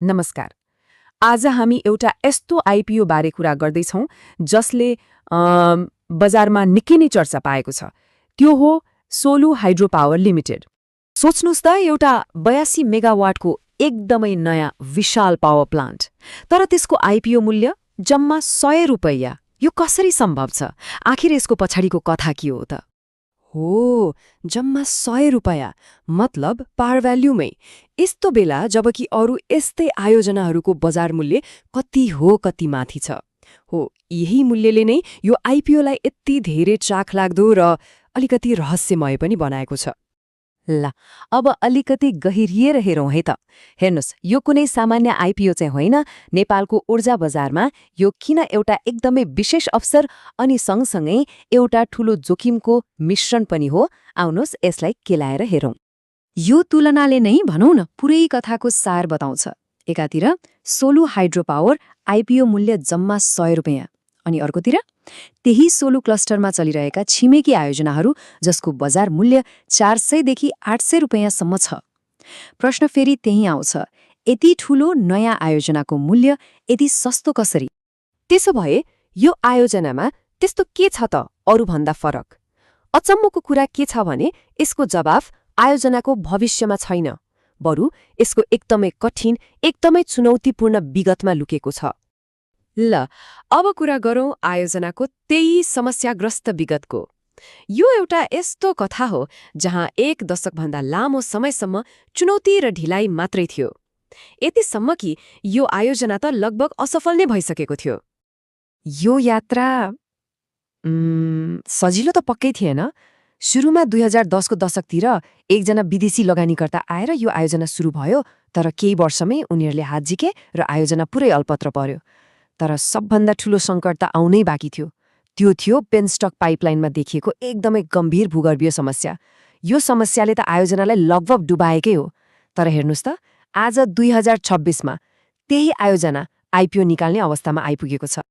नमस्कार। आज हामी एउटा यस्तो आइपिओ बारे कुरा गर्दैछौँ जसले बजारमा निकै नै चर्चा पाएको छ। त्यो हो सोलु हाइड्रो पावर लिमिटेड। सोच्नुस् त एउटा 82 मेगावाटको एकदमै नयाँ विशाल पावर प्लान्ट, तर त्यसको आइपिओ मूल्य जम्मा 100 रुपैयाँ। यो कसरी सम्भव छ? आखिर यसको पछाडिको कथा के हो त? हो, जम्मा 100 रुपैयाँ, मतलब पावर भ्याल्युमै। यस्तो बेला जबकि अरू यस्तै आयोजनाहरूको बजार मूल्य कति हो कति माथि छ। हो, यही मूल्यले नै यो आइपिओलाई यति धेरै चाखलाग्दो र अलिकति रहस्यमय पनि बनाएको छ। ल, अब अलिकति गहिरिएर हेरौँ है त। हेर्नुस्, यो कुनै सामान्य आइपिओ चाहिँ होइन। नेपालको ऊर्जा बजारमा यो किन एउटा एकदमै विशेष अवसर अनि सँगसँगै एउटा ठूलो जोखिमको मिश्रण पनि हो, आउनुहोस् यसलाई केलाएर हेरौँ। यो तुलनाले नै भनौँ न पुरै कथाको सार बताउँछ। एकातिर सोलु हाइड्रो पावर आइपिओ मूल्य जम्मा 100 रुपैयाँ, अनि अर्कोतिर त्यही सोलु क्लस्टरमा चलिरहेका छिमेकी आयोजनाहरू जसको बजार मूल्य 400 देखि 800 रुपैयाँसम्म छ। प्रश्न फेरि त्यही आउँछ, यति ठूलो नयाँ आयोजनाको मूल्य यति सस्तो कसरी? त्यसो भए यो आयोजनामा त्यस्तो के छ त अरूभन्दा फरक? अचम्मको कुरा के छ भने यसको जवाफ आयोजनाको भविष्यमा छैन, बरु यसको एकदमै कठिन, एकदमै चुनौतीपूर्ण विगतमा लुकेको छ। ल, अब कुरा गरौँ आयोजनाको त्यही समस्याग्रस्त विगतको। यो एउटा यस्तो कथा हो जहाँ 1 दशकभन्दा लामो समयसम्म चुनौती र ढिलाइ मात्रै थियो। यतिसम्म कि यो आयोजना त लगभग असफल नै भइसकेको थियो। यो यात्रा सजिलो त पक्कै थिएन। सुरुमा 2010को दशकतिर एकजना विदेशी लगानीकर्ता आएर यो आयोजना सुरु भयो, तर केही वर्षमै उनीहरूले हात झिके र आयोजना पुरै अल्पत्र पर्यो। तर सबभन्दा ठूलो सङ्कट त आउनै बाँकी थियो। त्यो थियो पेनस्टक पाइपलाइनमा देखिएको एकदमै गम्भीर भूगर्भीय समस्या। यो समस्याले त आयोजनालाई लगभग डुबाएकै हो। तर हेर्नुस् त, आज 2026मा त्यही आयोजना आइपिओ निकाल्ने अवस्थामा आइपुगेको छ।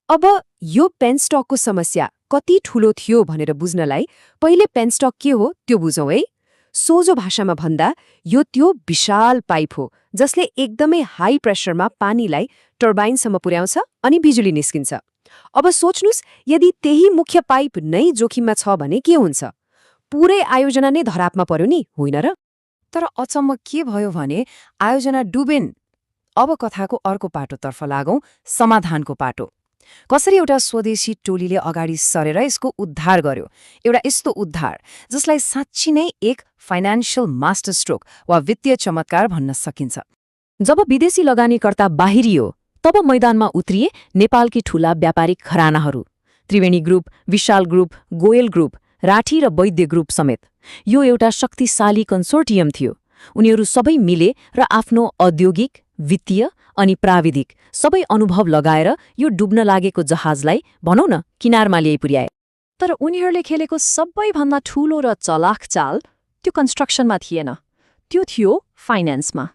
अब यो पेनस्टकको समस्या कति ठूलो थियो भनेर बुझ्नलाई पहिले पेनस्टक के हो त्यो बुझौँ है। सोझो भाषामा भन्दा यो त्यो विशाल पाइप हो जसले एकदमै हाई प्रेसरमा पानीलाई टर्बाइनसम्म पुर्याउँछ अनि बिजुली निस्किन्छ। अब सोच्नुस्, यदि त्यही मुख्य पाइप नै जोखिममा छ भने के हुन्छ? पुरै आयोजना नै धरापमा पर्यो नि, होइन र? तर अचम्म के भयो भने आयोजना डुबेन। अब कथाको अर्को पाटोतर्फ लागौँ, समाधानको पाटो। कसरी एउटा स्वदेशी टोलीले अगाडि सरेर यसको उद्धार गर्यो? एउटा यस्तो उद्धार जसलाई साँच्ची नै एक फाइनान्शियल मास्टर स्ट्रोक वा वित्तीय चमत्कार भन्न सकिन्छ। जब विदेशी लगानीकर्ता बाहिरियो, तब मैदानमा उत्रिए नेपालकी ठूला व्यापारिक घरानाहरू, त्रिवेणी ग्रुप, विशाल ग्रुप, गोयल ग्रुप, राठी र वैद्य ग्रुप समेत। यो एउटा शक्तिशाली कन्सोर्टियम थियो। उनीहरू सबै मिले र आफ्नो औद्योगिक, वित्तीय अनि प्राविधिक सबै अनुभव लगाएर यो डुब्न लागेको जहाजलाई भनौँ न किनारमा ल्याइ पुर्याए। तर उनीहरूले खेलेको सबैभन्दा ठूलो र चलाख चाल त्यो कन्स्ट्रक्सनमा थिएन, त्यो थियो फाइनेन्समा।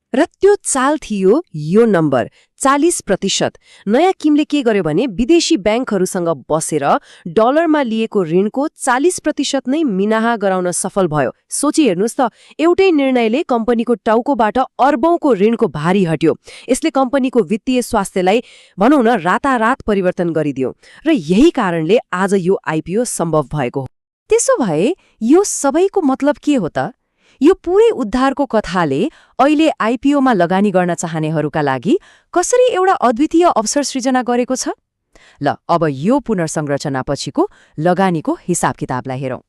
र त्यो चाल थियो यो नम्बर 40%। नयाँ किमले के गर्यो भने विदेशी ब्याङ्कहरूसँग बसेर डलरमा लिएको ऋणको 40% नै मिनाहा गराउन सफल भयो। सोची हेर्नुहोस् त, एउटै निर्णयले कम्पनीको टाउकोबाट अर्बौंको ऋणको भारी हट्यो। यसले कम्पनीको वित्तीय स्वास्थ्यलाई भनौँ न रातारात परिवर्तन गरिदियो र यही कारणले आज यो आइपिओ सम्भव भएको हो। त्यसो भए यो सबैको मतलब के हो त? यो पुरै उद्धारको कथाले अहिले आइपिओमा लगानी गर्न चाहनेहरूका लागि कसरी एउटा अद्वितीय अवसर सृजना गरेको छ? ल, अब यो पुनर्संरचनापछिको लगानीको हिसाब किताबलाई हेरौँ।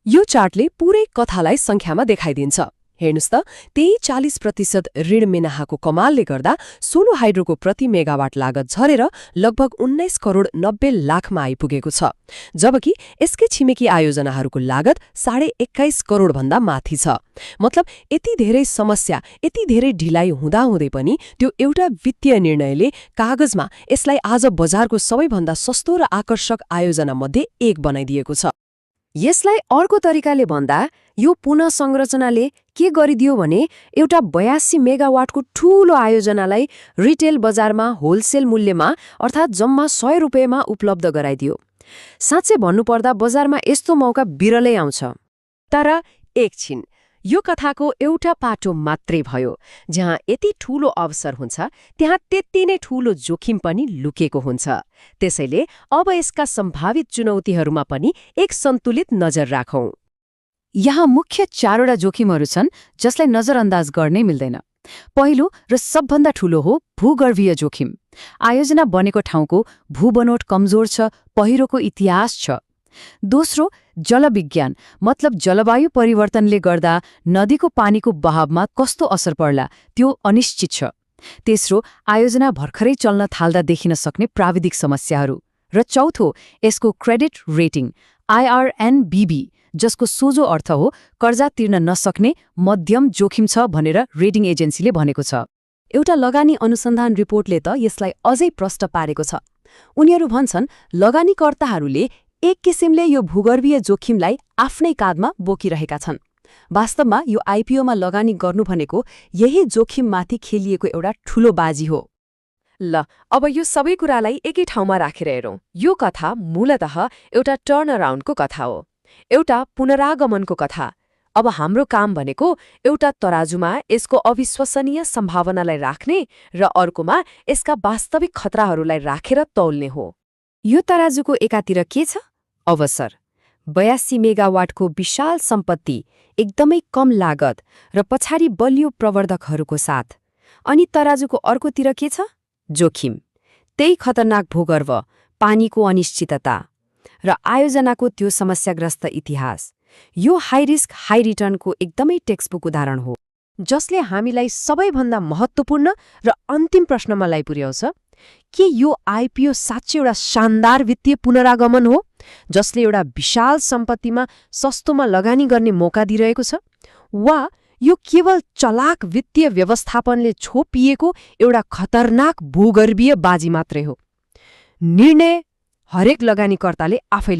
यो चार्टले पुरै कथालाई सङ्ख्यामा देखाइदिन्छ। हेर्नुस् त, त्यही 40% ऋण मिनाहाको कमालले गर्दा सोलु हाइड्रोको प्रति मेगावाट लागत झरेर लगभग 19 करोड 90 लाखमा आइपुगेको छ, जबकि यसकै छिमेकी आयोजनाहरूको लागत 21.5 करोड भन्दा माथि छ। मतलब यति धेरै समस्या, यति धेरै ढिलाइ हुँदाहुँदै पनि त्यो एउटा वित्तीय निर्णयले कागजमा यसलाई आज बजारको सबैभन्दा सस्तो र आकर्षक आयोजना मध्ये एक बनाइदिएको छ। यसलाई अर्को तरिकाले भन्दा यो पुनः संरचनाले के गरिदियो भने एउटा 82 मेगावाटको ठूलो आयोजनालाई रिटेल बजारमा होलसेल मूल्यमा अर्थात् जम्मा 100 रुपैयाँमा उपलब्ध गराइदियो। साँच्चै भन्नुपर्दा बजारमा यस्तो मौका बिरलै आउँछ। तर एकछिन, यो कथाको एउटा पाटो मात्रै भयो। जहाँ यति ठूलो अवसर हुन्छ त्यहाँ त्यति नै ठूलो जोखिम पनि लुकेको हुन्छ। त्यसैले अब यसका सम्भावित चुनौतीहरूमा पनि एक सन्तुलित नजर राखौं। यहाँ मुख्य 4वटा जोखिमहरू छन् जसलाई नजरअन्दाज गर्नै मिल्दैन। पहिलो र सबभन्दा ठूलो हो भूगर्भीय जोखिम। आयोजना बनेको ठाउँको भूबनोट कमजोर छ, पहिरोको इतिहास छ। दोस्रो, जलविज्ञान, मतलब जलवायु परिवर्तनले गर्दा नदीको पानीको बहावमा कस्तो असर पर्ला त्यो अनिश्चित छ। तेस्रो, आयोजना भर्खरै चल्न थाल्दा देखिन सक्ने प्राविधिक समस्याहरू। र चौथो, यसको क्रेडिट रेटिङ IRNBB, जसको सोझो अर्थ हो कर्जा तिर्न नसक्ने मध्यम जोखिम छ भनेर रेटिङ एजेन्सीले भनेको छ। एउटा लगानी अनुसन्धान रिपोर्टले त यसलाई अझै प्रष्ट पारेको छ। उनीहरू भन्छन् लगानीकर्ताहरूले एक किसिमले यो भूगर्भीय जोखिमलाई आफ्नै काँधमा बोकिरहेका छन्। वास्तवमा यो आइपिओमा लगानी गर्नु भनेको यही जोखिममाथि खेलिएको एउटा ठूलो बाजी हो। ल, अब यो सबै कुरालाई एकै ठाउँमा राखेर हेरौँ। यो कथा मूलतः एउटा टर्नअराउन्डको कथा हो, एउटा पुनरागमनको कथा। अब हाम्रो काम भनेको एउटा तराजुमा यसको अविश्वसनीय सम्भावनालाई राख्ने र अर्कोमा यसका वास्तविक खतराहरूलाई राखेर तौल्ने हो। यो तराजुको एकातिर के छ? अवसर, 82 मेगावाटको विशाल सम्पत्ति, एकदमै कम लागत र पछाडि बलियो प्रवर्धकहरूको साथ। अनि तराजुको अर्कोतिर के छ? जोखिम, त्यही खतरनाक भूगर्भ, पानीको अनिश्चितता र आयोजनाको त्यो समस्याग्रस्त इतिहास। यो हाई रिस्क हाई रिटर्नको एकदमै टेक्स्टबुक उदाहरण हो, जसले हामीलाई सबैभन्दा महत्त्वपूर्ण र अन्तिम प्रश्नमा लाई पुर्याउँछ। के यो आइपिओ साँच्चै एउटा शानदार वित्तीय पुनरागमन हो जसले एउटा विशाल सम्पत्तिमा सस्तोमा लगानी गर्ने मौका दिइरहेको छ, वा यो केवल चलाक वित्तीय व्यवस्थापनले छोपिएको एउटा खतरनाक भूगर्भीय बाजी मात्रै हो? निर्णय हरेक लगानीकर्ताले आफैले